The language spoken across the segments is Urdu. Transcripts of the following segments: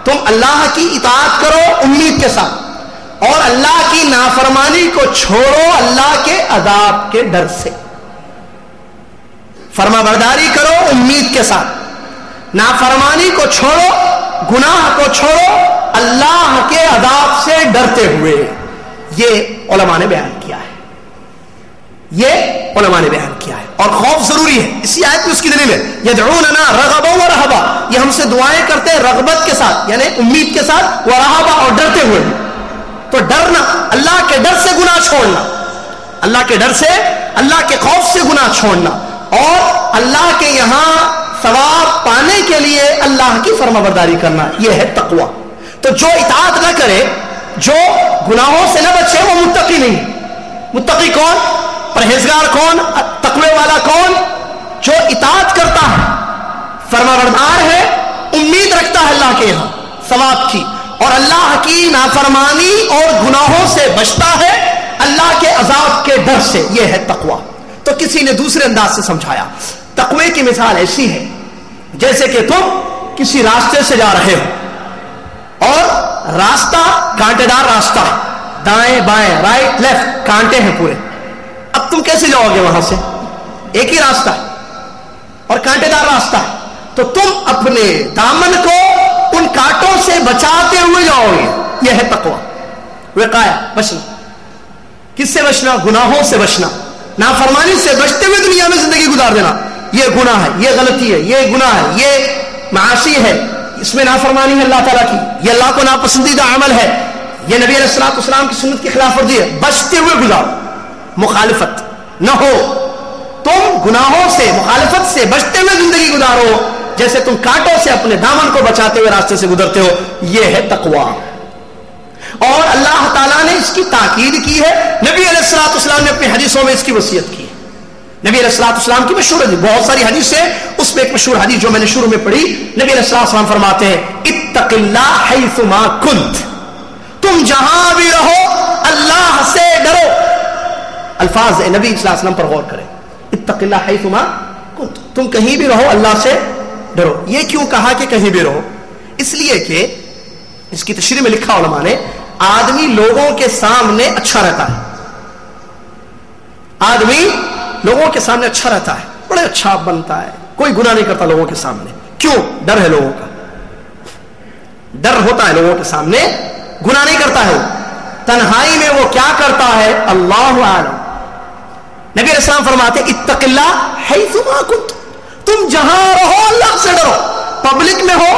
تم اللہ کی اطاعت کرو امید کے ساتھ, اور اللہ کی نافرمانی کو چھوڑو اللہ کے عذاب کے ڈر سے. فرما برداری کرو امید کے ساتھ, نافرمانی کو چھوڑو, گناہ کو چھوڑو اللہ کے عذاب سے ڈرتے ہوئے. یہ علماء نے بیان کیا ہے, یہ علماء نے بیان کیا ہے. اور خوف ضروری ہے, اسی آیت میں اس کی دلیل ہے, یدعوننا رغبا و رہبا, یہ ہم سے دعائیں کرتے ہیں رغبت کے ساتھ یعنی امید کے ساتھ, و رہبا اور ڈرتے ہوئے. تو ڈرنا, اللہ کے ڈر سے گناہ چھوڑنا, اللہ کے ڈر سے, اللہ کے خوف سے گناہ چھوڑنا, اور اللہ کے یہاں ثواب پانے کے لیے اللہ کی فرما برداری کرنا, یہ ہے تقوی. تو جو اطاعت نہ کرے, جو گناہوں سے نہ بچے, وہ متقی نہیں. متقی کون؟ پرہیزگار کون؟ تقوی والا کون؟ جو اطاعت کرتا ہے, فرما بردار ہے, امید رکھتا ہے اللہ کے یہاں ثواب کی, اور اللہ کی نافرمانی اور گناہوں سے بچتا ہے اللہ کے عذاب کے ڈر سے. یہ ہے تقوی. تو کسی نے دوسرے انداز سے سمجھایا, تقوی کی مثال ایسی ہے جیسے کہ تم کسی راستے سے جا رہے ہو, اور راستہ کانٹے دار راستہ ہے, دائیں بائیں رائٹ لیفٹ کانٹے ہیں پورے. اب تم کیسے جاؤ گے وہاں سے؟ ایک ہی راستہ ہے اور کانٹے دار راستہ ہے, تو تم اپنے دامن کو ان کانٹوں سے بچاتے ہوئے جاؤ گے. یہ ہے تقوی. وقایہ, بچنا. کس سے بچنا؟ گناہوں سے بچنا, نافرمانی سے بچتے ہوئے دنیا میں زندگی گزار دینا. یہ گناہ ہے, یہ غلطی ہے, یہ گناہ ہے, یہ معاصی ہے, اس میں نافرمانی ہے اللہ تعالیٰ کی, یہ اللہ کو ناپسندیدہ عمل ہے, یہ نبی علیہ الصلوۃ والسلام کی سنت کی خلاف ورزی ہے. بچتے ہوئے گزارو, مخالفت نہ ہو. تم گناہوں سے, مخالفت سے بچتے ہوئے زندگی گزارو, جیسے تم کانٹوں سے اپنے دامن کو بچاتے ہوئے راستے سے گزرتے ہو. یہ ہے تقوی. اور اللہ تعالیٰ نے اس کی تاکید کی ہے. نبی علیہ الصلوۃ والسلام نے اپنی حدیثوں میں اس کی وصیت کی ہے. نبی علیہ الصلوۃ والسلام کی مشہور حدیث, بہت ساری حدیث ہے, اس میں ایک مشہور حدیث جو میں نے شروع میں پڑھی, نبی علیہ الصلوۃ والسلام فرماتے ہیں اتق اللہ حیث ما کنت, تم جہاں بھی رہو اللہ سے ڈرو. الفاظ نبی صلی اللہ علیہ وسلم پر غور کریں, اتق اللہ حیث ما کنت, تم کہیں بھی رہو اللہ سے ڈرو. یہ کیوں کہا کہ کہیں بھی رہو؟ اس لیے کہ اس کی تشریح میں لکھا علماء نے, آدمی لوگوں کے سامنے اچھا رہتا ہے, آدمی لوگوں کے سامنے اچھا رہتا ہے, بڑے اچھا بنتا ہے, کوئی گناہ نہیں کرتا لوگوں کے سامنے. کیوں؟ ڈر ہے لوگوں کا, ڈر ہوتا ہے لوگوں کے سامنے, گناہ نہیں کرتا ہے. تنہائی میں وہ کیا کرتا ہے اللہ اعلم. نبی علیہ السلام فرماتے اتق اللہ حیث ما کنت, تم جہاں رہو اللہ سے ڈرو. پبلک میں ہو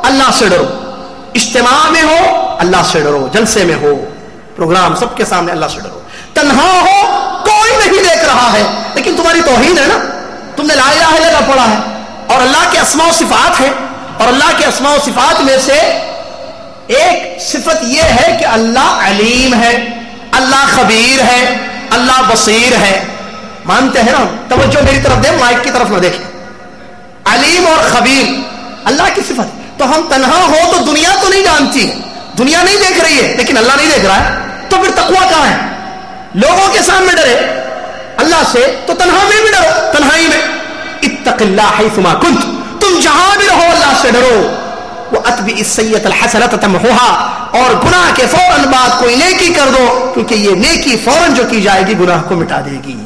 اللہ سے ڈرو, اجتماع میں ہو اللہ سے ڈرو, جلسے میں ہو, پروگرام سب کے سامنے اللہ سے ڈرو. تنہا ہو, کوئی نہیں دیکھ رہا ہے, لیکن تمہاری توحید ہے نا, تم نے لا الہ الا اللہ پڑھا ہے, اور اللہ کے اسماء و صفات ہے, اور اللہ کے اسماء و صفات میں سے ایک صفت یہ ہے کہ اللہ علیم ہے, اللہ خبیر ہے, اللہ بصیر ہے. مانتے ہیں نا؟ توجہ میری طرف دیں, مائک کی طرف نہ دیکھیں. علیم اور خبیر اللہ کی صفت. تو ہم تنہا ہو تو دنیا تو نہیں جانتی, دنیا نہیں دیکھ رہی ہے, لیکن اللہ نہیں دیکھ رہا ہے, تو پھر تقویٰ کہاں ہے؟ لوگوں کے سامنے ڈرے اللہ سے, تو تنہا میں بھی ڈرو, تنہائی میں. اتق اللہ حیث ما کنت, تم جہاں بھی رہو اللہ سے ڈرو. وَأَتْبِعِ السَّيِّئَةَ الْحَسَنَةَ تَمْحُوهَا, اور گناہ کے فوراً بعد کوئی نیکی کر دو, کیونکہ یہ نیکی فوراً جو کی جائے گی گناہ کو مٹا دے گی,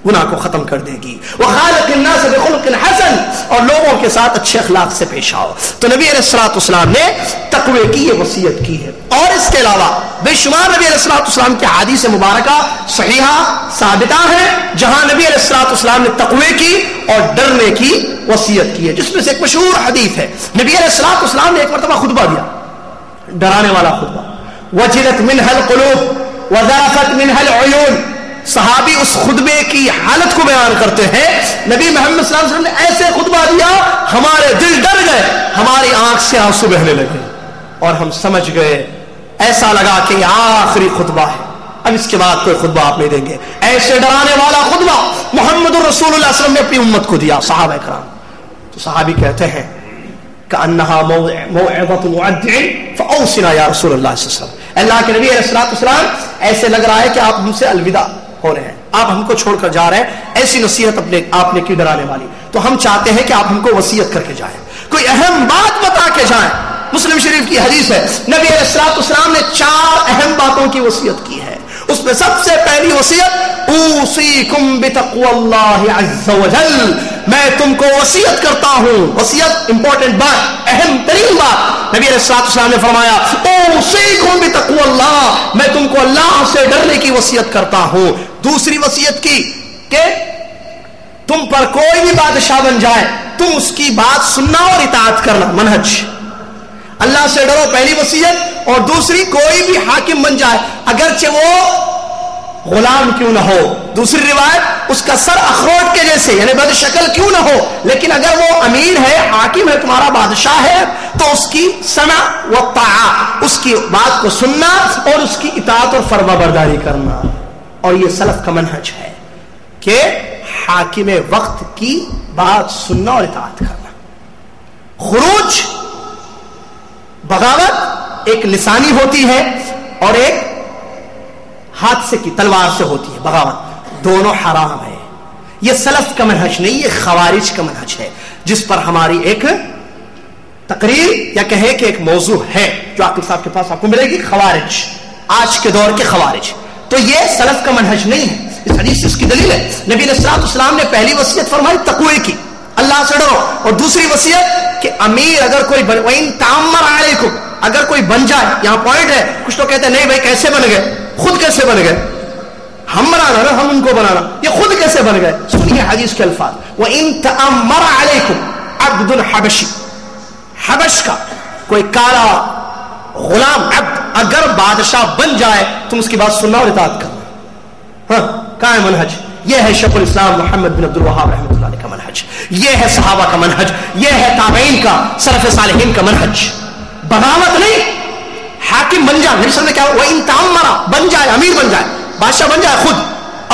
گناہ کو ختم کر دے گی. وَخَالِقِ النَّاسَ بِخُلُقٍ حَسَنٍ, اور لوگوں کے ساتھ اچھے اخلاق سے پیش آؤ. تو نبی علیہ الصلوۃ والسلام نے تقوی کی یہ وصیت کی ہے. اور اس کے علاوہ بے شمار نبی علیہ الصلوۃ والسلام کی احادیث مبارکہ صحیحہ ثابتہ ہیں جہاں نبی علیہ الصلوۃ والسلام نے تقوی کی اور ڈرنے کی وصیت کی ہے. جس میں سے ایک مشہور حدیث ہے, نبی علیہ الصلوۃ والسلام نے ایک مرتبہ خطبہ دیا, ڈرانے والا خطبہ. وجلت منها القلوب وذرفت منها العيون, صحابی اس خطبے کی حالت کو بیان کرتے ہیں, نبی محمد صلی اللہ علیہ وسلم نے ایسے خطبہ دیا ہمارے دل ڈر گئے, ہماری آنکھ سے آنسو بہنے لگے, اور ہم سمجھ گئے, ایسا لگا کہ یہ آخری خطبہ ہے, اب اس کے بعد کوئی خطبہ آپ نہیں دیں گے. ایسے ڈرانے والا خطبہ محمد رسول اللہ صلی اللہ علیہ وسلم نے اپنی امت کو دیا, صحابہ کرام. تو صحابی کہتے ہیں كأنها موعظة مودع فأوصنا یا رسول اللہ صلی اللہ علیہ وسلم, اللہ کے نبی علیہ الصلوۃ والسلام ایسے لگ رہا ہے کہ آپ ہم سے الوداع ہو رہے ہیں, آپ ہم کو چھوڑ کر جا رہے ہیں. ایسی نصیحت آپ نے کی ڈرانے والی. تو ہم چاہتے ہیں کہ آپ ہم کو وصیت کر کے جائیں, کوئی اہم بات بتا کے جائیں. مسلم شریف کی حدیث ہے، نبی علیہ الصلوۃ والسلام نے 4 اہم باتوں کی وصیت کی ہے. اس میں سب سے پہلی وصیت اوصیکم بتقوی اللہ عز وجل، میں تم کو وصیت کرتا ہوں. وصیت امپورٹنٹ بات، اہم ترین بات. نبی علیہ الصلوۃ والسلام نے فرمایا اوصیکم بتقوی اللہ، میں تم کو اللہ سے ڈرنے کی وصیت کرتا ہوں. دوسری وصیت کی کہ تم پر کوئی بھی بادشاہ بن جائے تم اس کی بات سننا اور اطاعت کرنا. منہج اللہ سے ڈرو، پہلی وصیت. اور دوسری کوئی بھی حاکم بن جائے اگرچہ وہ غلام کیوں نہ ہو، دوسری روایت اس کا سر اخروٹ کے جیسے یعنی بد شکل کیوں نہ ہو، لیکن اگر وہ امیر ہے، حاکم ہے، تمہارا بادشاہ ہے، تو اس کی سمع و طاعت، اس کی بات کو سننا اور اس کی اطاعت اور فرما برداری کرنا. اور یہ سلف کا منہج ہے کہ حاکم وقت کی بات سننا اور اطاعت کرنا. خروج بغاوت ایک لسانی ہوتی ہے اور ایک ہاتھ سے کی تلوار سے ہوتی ہے. بغاوت دونوں حرام ہے. یہ سلف کا منہج نہیں، یہ خوارج کا منہج ہے، جس پر ہماری ایک تقریر یا کہیں کہ ایک موضوع ہے جو عاقل صاحب کے پاس آپ کو ملے گی. خوارج، آج کے دور کے خوارج. تو یہ سلف کا منہج نہیں ہے. اس حدیث سے اس کی دلیل ہے. نبی علیہ الصلوۃ والسلام نے پہلی وصیت فرمائی تقوی کی، اللہ سے ڈرو. اور دوسری وصیت کہ امیر اگر کوئی وَإِن تَعَمَّرَ عَلَيْكُمْ، اگر کوئی بن جائے. یہاں پوائنٹ ہے، کچھ تو کہتے ہیں نہیں بھائی کیسے بن گئے، خود کیسے بن گئے، ہم بنانا نا، ہم ان کو بنانا، یہ خود کیسے بن گئے. سنیے حدیث کے الفاظ، وَإِن تَعَمَّرَ عَلَيْكُمْ عَبْدٌ حَبَشِي، حبش کا کوئی کالا غلام عبد اگر بادشاہ بن جائے تم اس کی بات سننا اور اطاعت کرنا. ہاں کہاں ہے منہج؟ یہ ہے شیخ الاسلام محمد بن عبد الوہاب رحمۃ اللہ علیہ کا منہج، یہ ہے صحابہ کا منہج، یہ ہے تابعین کا، سلف صالحین کا منہج. بغاوت نہیں، حاکم بن جائے. نبی صلی اللہ علیہ وسلم نے کہا وَإِن تَعَمَّرَ، بن جائے، امیر بن جائے، بادشاہ بن جائے، خود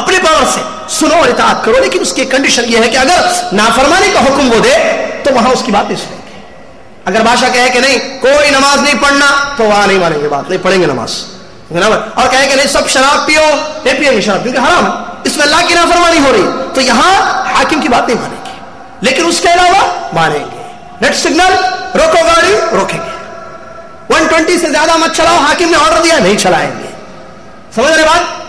اپنے پاور سے سنو اور اطاعت کرو. لیکن اس کی کنڈیشن یہ ہے کہ اگر نافرمانی کا حکم وہ دے تو وہاں اس کی بات نہیں سنیں گے. اگر بادشاہ کہے کہ نہیں کوئی نماز نہیں پڑھنا تو وہاں نہیں مانیں گے بات، نہیں پڑھیں گے نماز. اور کہے کہ نہیں سب شراب پیو، نہیں پیئیں گے شراب کیونکہ حرام ہے، اس میں اللہ کی نافرمانی ہو رہی، تو یہاں حاکم کی بات نہیں مانیں گے. لیکن اس کے علاوہ مانیں گے. ریڈ سگنل روکو، گاڑی روکیں گے. 120 سے زیادہ مت چلاؤ، حاکم نے آرڈر دیا نہیں چلائیں گے. سمجھ رہے بات؟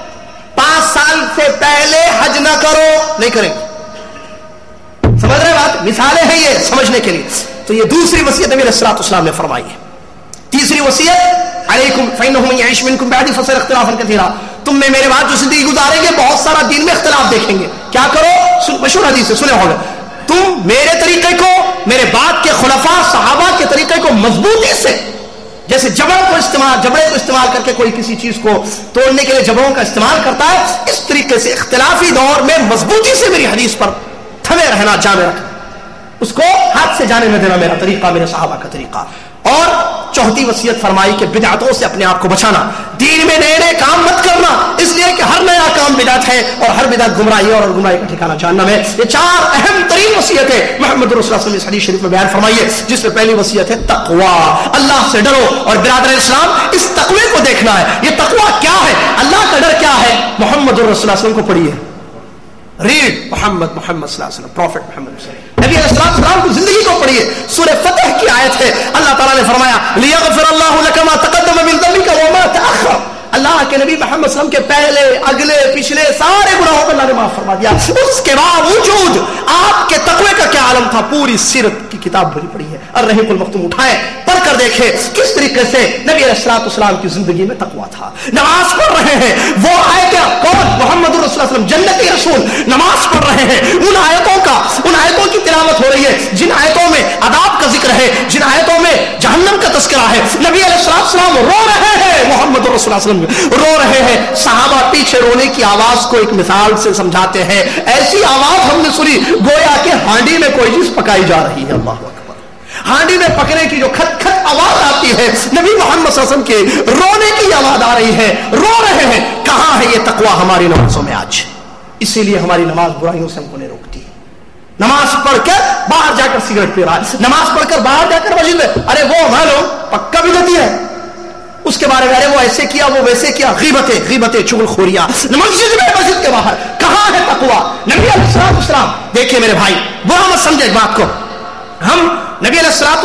5 سال سے پہلے حج نہ کرو، نہیں کریں گے. سمجھ رہے بات؟ مثالیں ہیں یہ سمجھنے کے لیے. تو یہ دوسری وصیت نبی علیہ الصلوۃ والسلام نے فرمائی ہے. تیسری وصیت علیکم فإنه من يعش منكم بعدي فسيرى اختلافا كثيرا، تم میں میرے بعد جو زندگی گزاریں گے بہت سارا دین میں اختلاف دیکھیں گے. کیا کرو؟ مشہور حدیث ہے، سنے ہوگا، تم میرے طریقے کو، میرے بعد کے خلفاء صحابہ کے طریقے کو مضبوطی سے، جیسے جبڑے کو استعمال کر کے کوئی کسی چیز کو توڑنے کے لیے جبڑوں کا استعمال کرتا ہے، اس طریقے سے اختلافی دور میں مضبوطی سے میری حدیث پر تھمے رہنا، جامے رکھنا، اس کو ہاتھ سے جانے نہ دینا، میرا طریقہ، میرے صحابہ کا طریقہ. اور چوتھی وصیت فرمائی کہ بدعتوں سے اپنے آپ کو بچانا. دین میں نئے نئے کام مت کرنا، اس لیے کہ ہر نیا کام بدعت ہے اور ہر بدعت گمراہی ہے اور گمراہی کا ٹھکانہ جہنم ہے. یہ 4 اہم ترین وصیتیں محمد رسول اللہ صلی اللہ علیہ وسلم اس حدیث شریف میں بیان فرمائی ہے، جس میں پہلی وصیت ہے تقوی، اللہ سے ڈرو. اور برادر اسلام اس تقوی کو دیکھنا ہے. یہ تقوی کیا ہے، اللہ کا ڈر کیا ہے؟ محمد رسول اللہ صلی اللہ علیہ وسلم کو پڑھیے، ریڈ محمد صلی اللہ علیہ وسلم، پروفٹ محمد صلی اللہ علیہ وسلم، نبی علیہ السلام کی زندگی کو پڑھیے. سورہ فتح کی آیت ہے، اللہ تعالیٰ نے فرمایا لیغفر اللہ لک ما تقدم من ذنبک وما تأخر. اللہ کے نبی محمد صلی اللہ علیہ وسلم کے پہلے اگلے پچھلے سارے گناہوں کو اللہ نے معاف فرما دیا. اس کے باوجود آپ کے تقوی کا کیا عالم تھا؟ پوری سیرت کی کتاب بھری پڑی ہے، الرحیق المختوم اٹھائیں، پڑھ کر دیکھیں کس طریقے سے نبی علیہ السلام کی زندگی میں تقوی تھا. نماز پڑھ رہے ہیں، وہ آیتیں کون؟ محمد رسول اللہ صلی اللہ علیہ وسلم جنتی رسول نماز پڑھ رہے ہیں. ان آیتوں کی تلاوت ہو رہی ہے جن آیتوں میں عذاب کا ذکر ہے، جن آیتوں میں جہنم کا تذکرہ ہے. نبی علیہ السلام رو رہے ہیں، محمد رسول اللہ صلی اللہ علیہ وسلم رو رہے ہیں. صحابہ پیچھے رونے کی آواز کو ایک مثال سے سمجھاتے ہیں، ایسی آواز ہم نے سنی گویا کہ ہانڈی میں کوئی چیز پکائی جا رہی ہے. اللہ اکبر. ہانڈی میں پکنے کی جو کھٹ کھٹ آواز آتی ہے، نبی محمد صلی اللہ علیہ وسلم کے رونے کی آواز آ رہی ہے، رو رہے ہیں. کہاں ہے یہ تقوی ہماری نمازوں میں آج؟ اسی لیے ہماری نماز برائیوں سے ہم کو نہیں روکتی. نماز پڑھ کر باہر جا کر سگریٹ پی رہا ہے، نماز پڑھ کر باہر جا کر مسجد میں ارے وہ معلوم پکا بدعتی ہے، اس کے بارے میں ارے وہ ایسے کیا وہ ویسے کیا، غیبتیں چغل خوریاں مسجد میں، مسجد کے باہر. کہاں ہے تقوی؟ نبی علیہ السلام. دیکھیں میرے بھائی، وہ ہم سمجھے بات کو، ہم نبی علیہ السلام